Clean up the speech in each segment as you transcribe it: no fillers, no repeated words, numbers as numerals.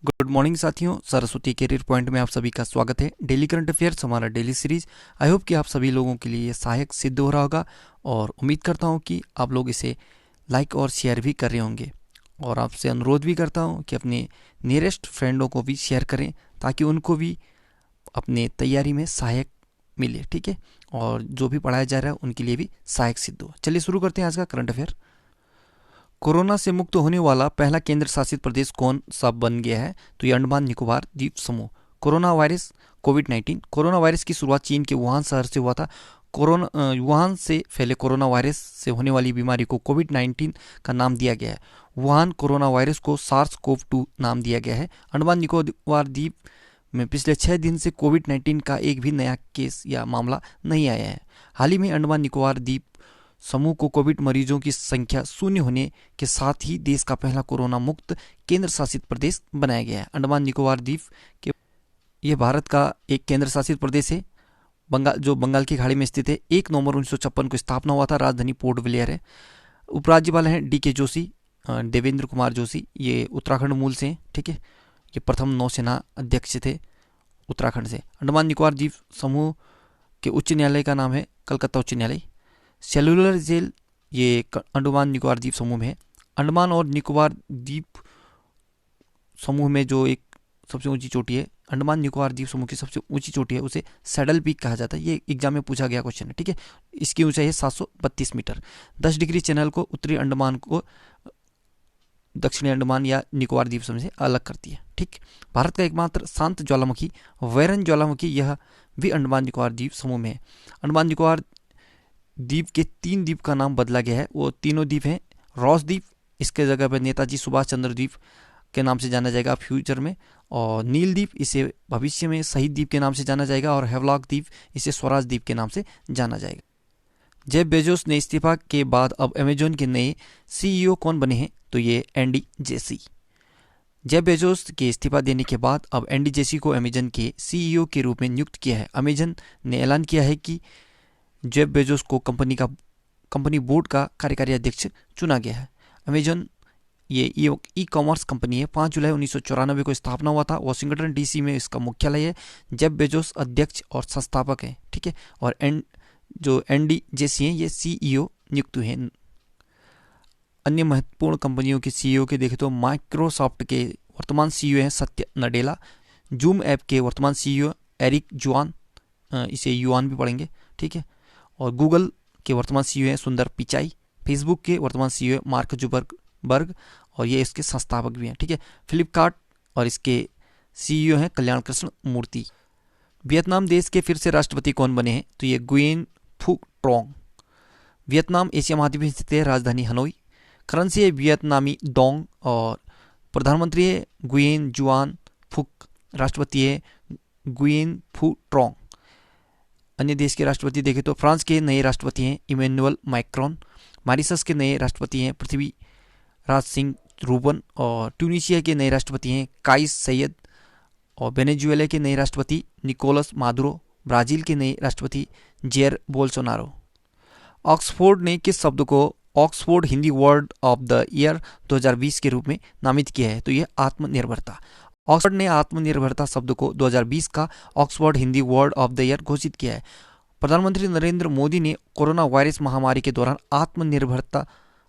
Good morning साथियों, Saraswati career point में आप सभी का स्वागत है। डेली करंट अफेयर्स हमारा डेली सीरीज। आई होप कि आप सभी लोगों के लिए ये सहायक सिद्ध हो रहा होगा और उम्मीद करता हूँ कि आप लोग इसे लाइक और शेयर भी कर रहे होंगे। और आपसे अनुरोध भी करता हूँ कि अपने नियरेस्ट फ्रेंडों को भी शेयर करें ताकि उनको भी अपने तैयारी में सहायक मिले, ठीक है। और जो भी पढ़ाया जा रहा है उनके लिए भी सहायक सिद्ध हो। चलिए शुरू करते हैं आज का करंट अफेयर। कोरोना से मुक्त होने वाला पहला केंद्र शासित प्रदेश कौन सा बन गया है? तो ये अंडमान निकोबार द्वीप समूह। कोरोना वायरस कोविड-19। कोरोना वायरस की शुरुआत चीन के वुहान शहर से हुआ था। वुहान से फैले कोरोना वायरस से होने वाली बीमारी को कोविड-19 का नाम दिया गया है। वुहान कोरोना वायरस को सार्स-कोव-2 नाम दिया गया है। अंडमान निकोबार द्वीप में पिछले 6 दिन से कोविड-19 का एक भी नया केस या मामला नहीं आया है। हाल ही में अंडमान निकोबार द्वीप समूह को कोविड मरीजों की संख्या शून्य होने के साथ ही देश का पहला कोरोना मुक्त केंद्र शासित प्रदेश बनाया गया है। अंडमान निकोबार द्वीप के ये भारत का एक केंद्र शासित प्रदेश है, जो बंगाल की खाड़ी में स्थित है। 1 नवंबर 1956 को स्थापना हुआ था। राजधानी पोर्ट ब्लेयर है। उपराज्यपाल हैं DK जोशी, देवेंद्र कुमार जोशी। ये उत्तराखंड मूल से हैं, ठीक है। ये प्रथम नौसेना अध्यक्ष थे उत्तराखंड से। अंडमान निकोबार द्वीप समूह के उच्च न्यायालय का नाम है कलकत्ता उच्च न्यायालय। सेलुलर जेल ये अंडमान निकोबार द्वीप समूह में है। अंडमान और निकोबार द्वीप समूह में जो एक सबसे ऊंची चोटी है, अंडमान निकोबार द्वीप समूह की सबसे ऊंची चोटी है, उसे सैडल पीक कहा जाता है। ये एग्जाम में पूछा गया क्वेश्चन है, ठीक है। इसकी ऊंचाई है 732 मीटर। 10 डिग्री चैनल को उत्तरी अंडमान को दक्षिणी अंडमान या निकोबार द्वीप समूह से अलग करती है, ठीक। भारत का एकमात्र शांत ज्वालामुखी वैरन ज्वालामुखी यह भी अंडमान निकोबार द्वीप समूह में है। अंडमान निकोबार द्वीप के 3 द्वीप का नाम बदला गया है। वो तीनों द्वीप हैं रॉस द्वीप, इसके जगह पर नेताजी सुभाष चंद्र द्वीप के नाम से जाना जाएगा फ्यूचर में। और नील द्वीप इसे भविष्य में शहीद द्वीप के नाम से जाना जाएगा। और हेवलॉक द्वीप इसे स्वराज द्वीप के नाम से जाना जाएगा। जेफ बेजोस ने इस्तीफा के बाद अब अमेजोन के नए CEO कौन बने हैं? तो ये एंडी जेसी। जेफ बेजोस के इस्तीफा देने के बाद अब एंडी जेसी को अमेजन के CEO के रूप में नियुक्त किया है। अमेजन ने ऐलान किया है कि जेफ बेजोस को कंपनी बोर्ड का कार्यकारी अध्यक्ष चुना गया है। अमेजन ये ई कॉमर्स कंपनी है। 5 जुलाई 1994 को स्थापना हुआ था। वाशिंगटन DC में इसका मुख्यालय है। जेफ बेजोस अध्यक्ष और संस्थापक हैं, ठीक है। और जो एंडी जेसी हैं ये CEO नियुक्त हुए हैं। अन्य महत्वपूर्ण कंपनियों के CEO के देखें तो माइक्रोसॉफ्ट के वर्तमान CEO हैं सत्य नडेला। जूम ऐप के वर्तमान CEO एरिक जुआन, इसे युआन भी पढ़ेंगे, ठीक है। और गूगल के वर्तमान CEO हैं सुंदर पिचाई। फेसबुक के वर्तमान CEO है मार्क जुकरबर्ग और ये इसके संस्थापक भी हैं, ठीक है। फ्लिपकार्ट और इसके CEO हैं कल्याण कृष्ण मूर्ति। वियतनाम देश के फिर से राष्ट्रपति कौन बने हैं? तो ये गुयेन फू ट्रोंग। वियतनाम एशिया महाद्वीप में स्थित है। राजधानी हनोई। करेंसी है वियतनामी डोंग और प्रधानमंत्री है गुयेन जुआन फुक। राष्ट्रपति है गुयेन फू ट्रोंग। अन्य देश के राष्ट्रपति देखें तो फ्रांस के नए राष्ट्रपति हैं इमैनुअल मैक्रोन। मॉरिशस के नए राष्ट्रपति हैं पृथ्वी राज सिंह रूबन। और ट्यूनीशिया के नए राष्ट्रपति हैं काइस सैयद। और वेनेजुएला के नए राष्ट्रपति निकोलस मादुरो। ब्राजील के नए राष्ट्रपति जेयर बोल्सोनारो। ऑक्सफोर्ड ने किस शब्द को Oxford Hindi word of the year 2020 के रूप में नामित किया है? तो यह आत्मनिर्भरता। ऑक्सफोर्ड ने आत्मनिर्भरता शब्द को 2020 का Oxford Hindi word of the year घोषित किया है। प्रधानमंत्री नरेंद्र मोदी ने कोरोना वायरस महामारी के दौरान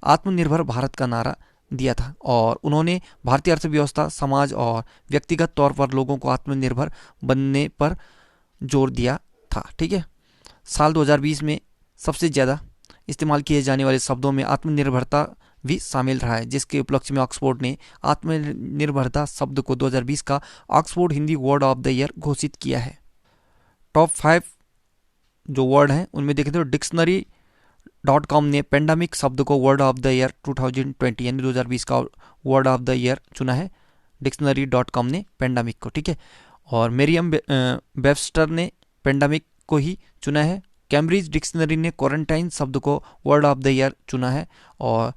आत्मनिर्भर भारत का नारा दिया था और उन्होंने भारतीय अर्थव्यवस्था, समाज और व्यक्तिगत तौर पर लोगों को आत्मनिर्भर बनने पर जोर दिया था, ठीक है। साल 2020 में सबसे ज़्यादा इस्तेमाल किए जाने वाले शब्दों में आत्मनिर्भरता भी शामिल रहा है, जिसके उपलक्ष्य में ऑक्सफोर्ड ने आत्मनिर्भरता शब्द को 2020 का Oxford Hindi word of the year घोषित किया है। टॉप 5 जो वर्ड हैं उनमें देखें तो डिक्शनरी.com ने पेंडेमिक शब्द को वर्ड ऑफ द ईयर 2020 यानी 2020 का वर्ड ऑफ द ईयर चुना है। डिक्शनरी.com ने पेंडेमिक को, ठीक है। और मेरियम वेबस्टर ने पेंडेमिक को ही चुना है। कैम्ब्रिज डिक्शनरी ने क्वारंटाइन शब्द को वर्ड ऑफ द ईयर चुना है। और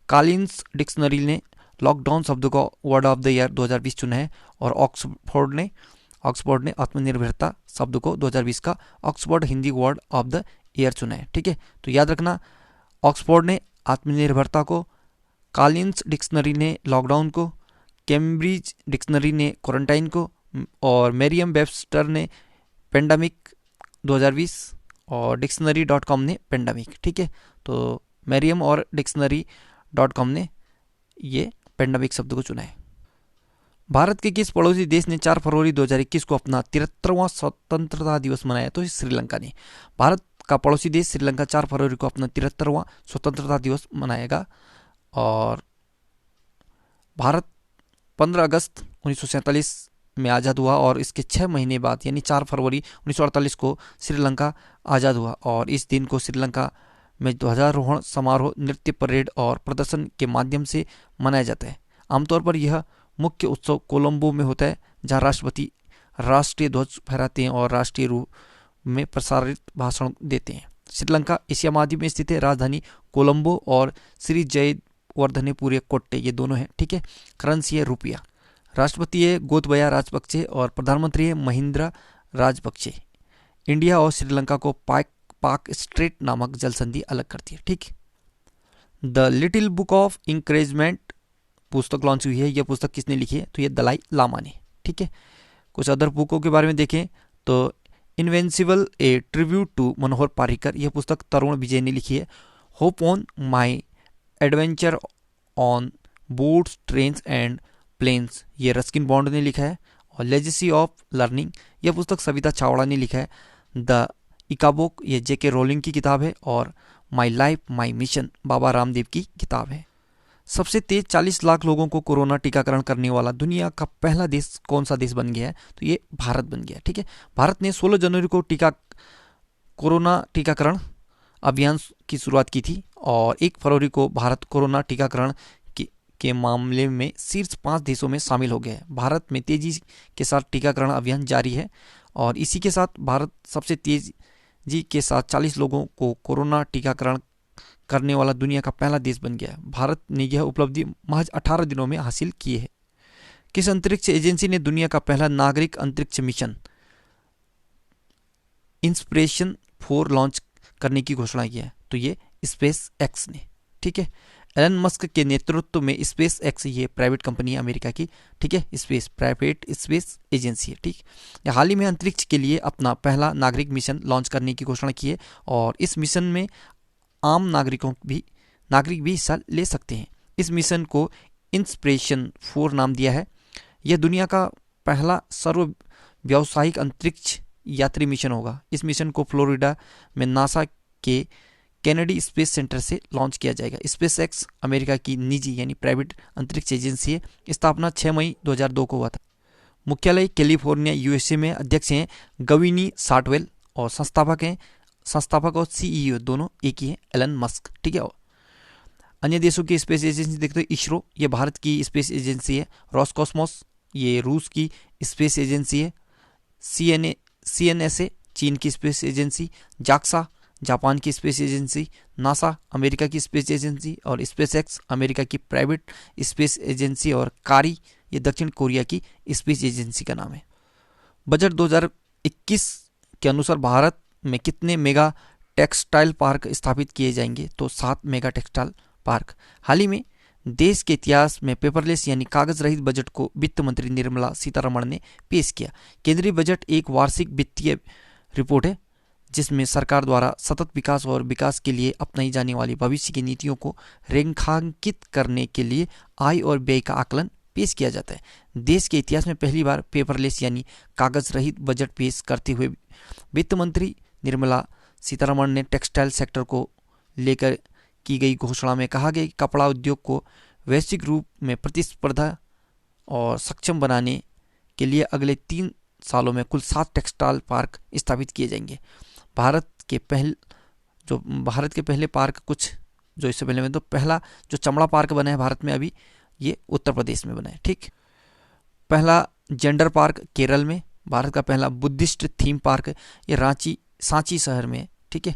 कॉलिन्स डिक्शनरी ने लॉकडाउन शब्द को वर्ड ऑफ द ईयर 2020 चुना है। और ऑक्सफोर्ड ने आत्मनिर्भरता शब्द को 2020 का Oxford Hindi word of the year चुना है, ठीक है। तो याद रखना, ऑक्सफोर्ड ने आत्मनिर्भरता को, कॉलिन्स डिक्शनरी ने लॉकडाउन को, कैम्ब्रिज डिक्शनरी ने क्वारंटाइन को, और मेरियम वेबस्टर ने पेंडेमिक 2020 और डिक्शनरी.com ने पेंडेमिक। ठीक है, तो मेरियम और डिक्शनरी.com ने ये पेंडेमिक शब्द को चुना है। भारत के किस पड़ोसी देश ने 4 फरवरी 2021 को अपना 73वां स्वतंत्रता दिवस मनाया? तो श्रीलंका ने। भारत का पड़ोसी देश श्रीलंका 4 फरवरी को अपना 73वां स्वतंत्रता दिवस मनाएगा। और भारत 15 अगस्त 1947 में आज़ाद हुआ और इसके 6 महीने बाद यानी 4 फरवरी 1948 को श्रीलंका आज़ाद हुआ। और इस दिन को श्रीलंका में ध्वजारोहण समारोह, नृत्य, परेड और प्रदर्शन के माध्यम से मनाया जाता है। आमतौर पर यह मुख्य उत्सव कोलंबो में होता है, जहां राष्ट्रपति राष्ट्रीय ध्वज फहराते हैं और राष्ट्रीय रूप में प्रसारित भाषण देते हैं। श्रीलंका एशिया महाद्वीप में स्थित है। राजधानी कोलंबो और श्री जयवर्धनेपुरे कोट्टे ये दोनों हैं। ठीक है, करेंसी है रुपया। राष्ट्रपति है गोतबया राजपक्षे और प्रधानमंत्री है महिंद्रा राजपक्षे। इंडिया और श्रीलंका को पाक स्ट्रेट नामक जल संधि अलग करती है। ठीक, the little book of encouragement पुस्तक लॉन्च हुई है। यह पुस्तक किसने लिखी है? तो ये दलाई लामा ने। ठीक है, कुछ अदर बुकों के बारे में देखें तो Invincible a tribute to Manohar Parrikar, यह पुस्तक तरुण विजय ने लिखी है। Hop on my adventure on boats, trains and planes, ये रस्किन बॉन्ड ने लिखा है। और लेजेसी ऑफ लर्निंग, यह पुस्तक सविता चावड़ा ने लिखा है। द इकाबुक, ये जेके रोलिंग की किताब है। और my life my mission Baba Ramdev की किताब है। सबसे तेज 40 लाख लोगों को कोरोना टीकाकरण करने वाला दुनिया का पहला देश कौन सा देश बन गया है? तो ये भारत बन गया। ठीक है, भारत ने 16 जनवरी को कोरोना टीकाकरण अभियान की शुरुआत की थी और 1 फरवरी को भारत कोरोना टीकाकरण के मामले में शीर्ष 5 देशों में शामिल हो गया है। भारत में तेजी के साथ टीकाकरण अभियान जारी है और इसी के साथ भारत सबसे तेजी के साथ 40 लोगों को कोरोना टीकाकरण करने वाला दुनिया का पहला देश बन गया है। भारत ने यह उपलब्धि महज 18 दिनों में हासिल की है। किस अंतरिक्ष एजेंसी ने दुनिया का पहला नागरिक अंतरिक्ष मिशन इंस्पिरेशन 4 लॉन्च करने की घोषणा की है? तो ये स्पेस एक्स ने। ठीक है, एलन मस्क के नेतृत्व में स्पेस एक्स, ये प्राइवेट कंपनी है अमेरिका की। ठीक है, प्राइवेट स्पेस एजेंसी है। ठीक, हाल ही में अंतरिक्ष के लिए अपना पहला नागरिक मिशन लॉन्च करने की घोषणा की है और इस मिशन में आम नागरिक भी हिस्सा ले सकते हैं। इस मिशन को इंस्पिरेशन 4 नाम दिया है। यह दुनिया का पहला सर्व व्यावसायिक अंतरिक्ष यात्री मिशन होगा। इस मिशन को फ्लोरिडा में नासा के कैनेडी स्पेस सेंटर से लॉन्च किया जाएगा। स्पेस एक्स अमेरिका की निजी यानी प्राइवेट अंतरिक्ष एजेंसी है। स्थापना 6 मई 2002 को हुआ था। मुख्यालय कैलिफोर्निया यूएसए में। अध्यक्ष हैं गविनी साटवेल और संस्थापक और सीईओ दोनों एक ही है, एलन मस्क। ठीक है, अन्य देशों की स्पेस एजेंसी देखते हैं। इसरो, ये भारत की स्पेस एजेंसी है। रॉसकॉस्मोस, ये रूस की स्पेस एजेंसी है। सीएनएसए, चीन की स्पेस एजेंसी। जाक्सा, जापान की स्पेस एजेंसी। नासा, अमेरिका की स्पेस एजेंसी। और स्पेस एक्स, अमेरिका की प्राइवेट स्पेस एजेंसी। और कारी, ये दक्षिण कोरिया की स्पेस एजेंसी का नाम है। बजट 2021 के अनुसार भारत में कितने मेगा टेक्सटाइल पार्क स्थापित किए जाएंगे? तो 7 मेगा टेक्सटाइल पार्क। हाल ही में देश के इतिहास में पेपरलेस यानी कागज रहित बजट को वित्त मंत्री निर्मला सीतारमण ने पेश किया। केंद्रीय बजट एक वार्षिक वित्तीय रिपोर्ट है जिसमें सरकार द्वारा सतत विकास और विकास के लिए अपनाई जाने वाली भविष्य की नीतियों को रेखांकित करने के लिए आय और व्यय का आकलन पेश किया जाता है। देश के इतिहास में पहली बार पेपरलेस यानी कागज रहित बजट पेश करते हुए वित्त मंत्री निर्मला सीतारमण ने टेक्सटाइल सेक्टर को लेकर की गई घोषणा में कहा गया कि कपड़ा उद्योग को वैश्विक रूप में प्रतिस्पर्धा और सक्षम बनाने के लिए अगले 3 सालों में कुल 7 टेक्सटाइल पार्क स्थापित किए जाएंगे। भारत के पहले पार्क कुछ जो इससे पहले में, तो पहला जो चमड़ा पार्क बना है भारत में अभी, ये उत्तर प्रदेश में बना है। ठीक, पहला जेंडर पार्क केरल में। भारत का पहला बुद्धिस्ट थीम पार्क ये सांची शहर में। ठीक है,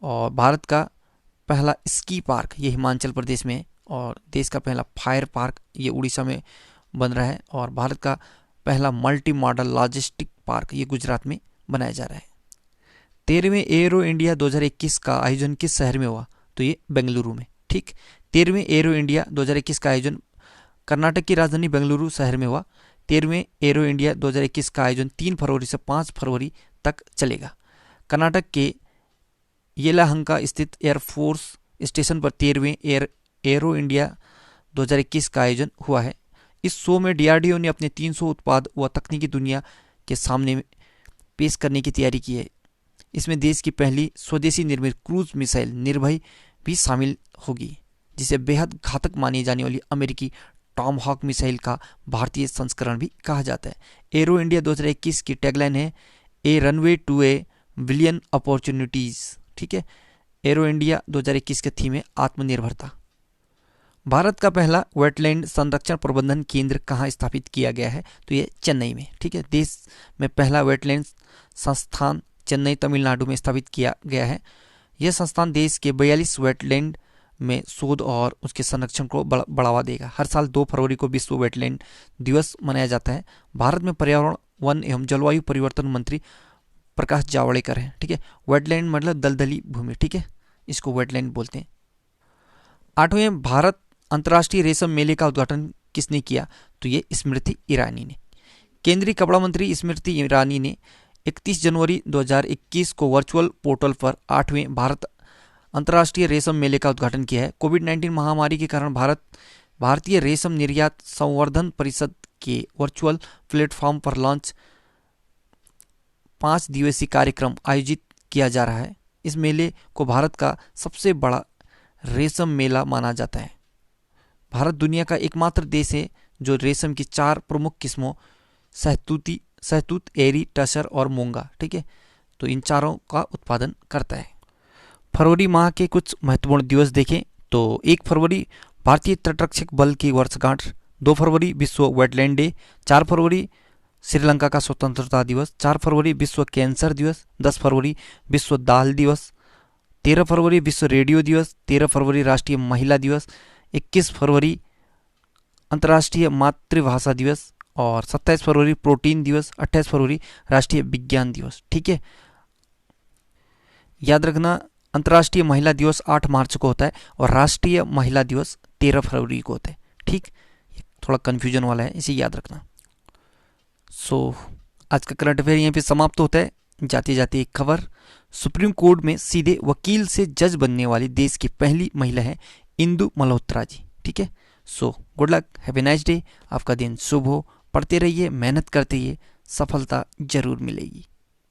और भारत का पहला स्की पार्क ये हिमाचल प्रदेश में। और देश का पहला फायर पार्क ये उड़ीसा में बन रहा है। और भारत का पहला मल्टी मॉडल लॉजिस्टिक पार्क ये गुजरात में बनाया जा रहा है। 13वें एरो इंडिया 2021 का आयोजन किस शहर में हुआ? तो ये बेंगलुरु में। ठीक, 13वें एरो इंडिया 2021 का आयोजन कर्नाटक की राजधानी बेंगलुरु शहर में हुआ। 13वें एरो इंडिया 2021 का आयोजन 3 फरवरी से 5 फरवरी तक चलेगा। कर्नाटक के येलाहंका स्थित एयरफोर्स स्टेशन पर 13वें एरो इंडिया 2021 का आयोजन हुआ है। इस शो में डीआरडीओ ने अपने 300 उत्पाद व तकनीकी दुनिया के सामने पेश करने की तैयारी की है। इसमें देश की पहली स्वदेशी निर्मित क्रूज मिसाइल निर्भय भी शामिल होगी, जिसे बेहद घातक मानी जाने वाली अमेरिकी टॉम हॉक मिसाइल का भारतीय संस्करण भी कहा जाता है। एरो इंडिया 2021 की टैगलाइन है a runway to a billion opportunities. ठीक है, एरो इंडिया 2021 के थीम है आत्मनिर्भरता। भारत का पहला वेटलैंड संरक्षण प्रबंधन केंद्र कहाँ स्थापित किया गया है? तो ये चेन्नई में। ठीक है, देश में पहला वेटलैंड संस्थान चेन्नई तमिलनाडु में स्थापित किया गया है। यह संस्थान देश के 42 वेटलैंड में शोध और उसके संरक्षण को बढ़ावा देगा। हर साल 2 फरवरी को विश्व वेटलैंड दिवस मनाया जाता है। भारत में पर्यावरण, वन एवं जलवायु परिवर्तन मंत्री प्रकाश जावड़ेकर हैं। ठीक है, वेटलैंड मतलब दलदली भूमि। ठीक है, इसको वेटलैंड बोलते हैं। 8वें भारत अंतर्राष्ट्रीय रेशम मेले का उद्घाटन किसने किया? तो ये स्मृति ईरानी ने। केंद्रीय कपड़ा मंत्री स्मृति ईरानी ने 31 जनवरी 2021 को वर्चुअल पोर्टल पर 8वें भारत अंतर्राष्ट्रीय रेशम मेले का उद्घाटन किया है। कोविड-19 महामारी के कारण भारतीय रेशम निर्यात संवर्धन परिषद के वर्चुअल प्लेटफॉर्म पर लॉन्च 5 दिवसीय कार्यक्रम आयोजित किया जा रहा है। इस मेले को भारत का सबसे बड़ा रेशम मेला माना जाता है। भारत दुनिया का एकमात्र देश है जो रेशम की 4 प्रमुख किस्मों सहतूत, एरी, टसर और मूंगा, ठीक है, तो इन चारों का उत्पादन करता है। फरवरी माह के कुछ महत्वपूर्ण दिवस देखें तो 1 फरवरी भारतीय तटरक्षक बल की वर्षगांठ, 2 फरवरी विश्व वेटलैंड डे, 4 फरवरी श्रीलंका का स्वतंत्रता दिवस, 4 फरवरी विश्व कैंसर दिवस, 10 फरवरी विश्व दाल दिवस, 13 फरवरी विश्व रेडियो दिवस, 13 फरवरी राष्ट्रीय महिला दिवस, 21 फरवरी अंतर्राष्ट्रीय मातृभाषा दिवस और 27 फरवरी प्रोटीन दिवस, 28 फरवरी राष्ट्रीय विज्ञान दिवस। ठीक है, याद रखना अंतर्राष्ट्रीय महिला दिवस 8 मार्च को होता है और राष्ट्रीय महिला दिवस 13 फरवरी को होता है। ठीक, थोड़ा कंफ्यूजन वाला है, इसे याद रखना। आज का करंट अफेयर यहीं पे समाप्त होता है। जाते जाते एक खबर, सुप्रीम कोर्ट में सीधे वकील से जज बनने वाली देश की पहली महिला है इंदु मल्होत्रा जी। ठीक है, good luck, have a nice day, आपका दिन शुभ हो, पढ़ते रहिए, मेहनत करते रहिए, सफलता जरूर मिलेगी।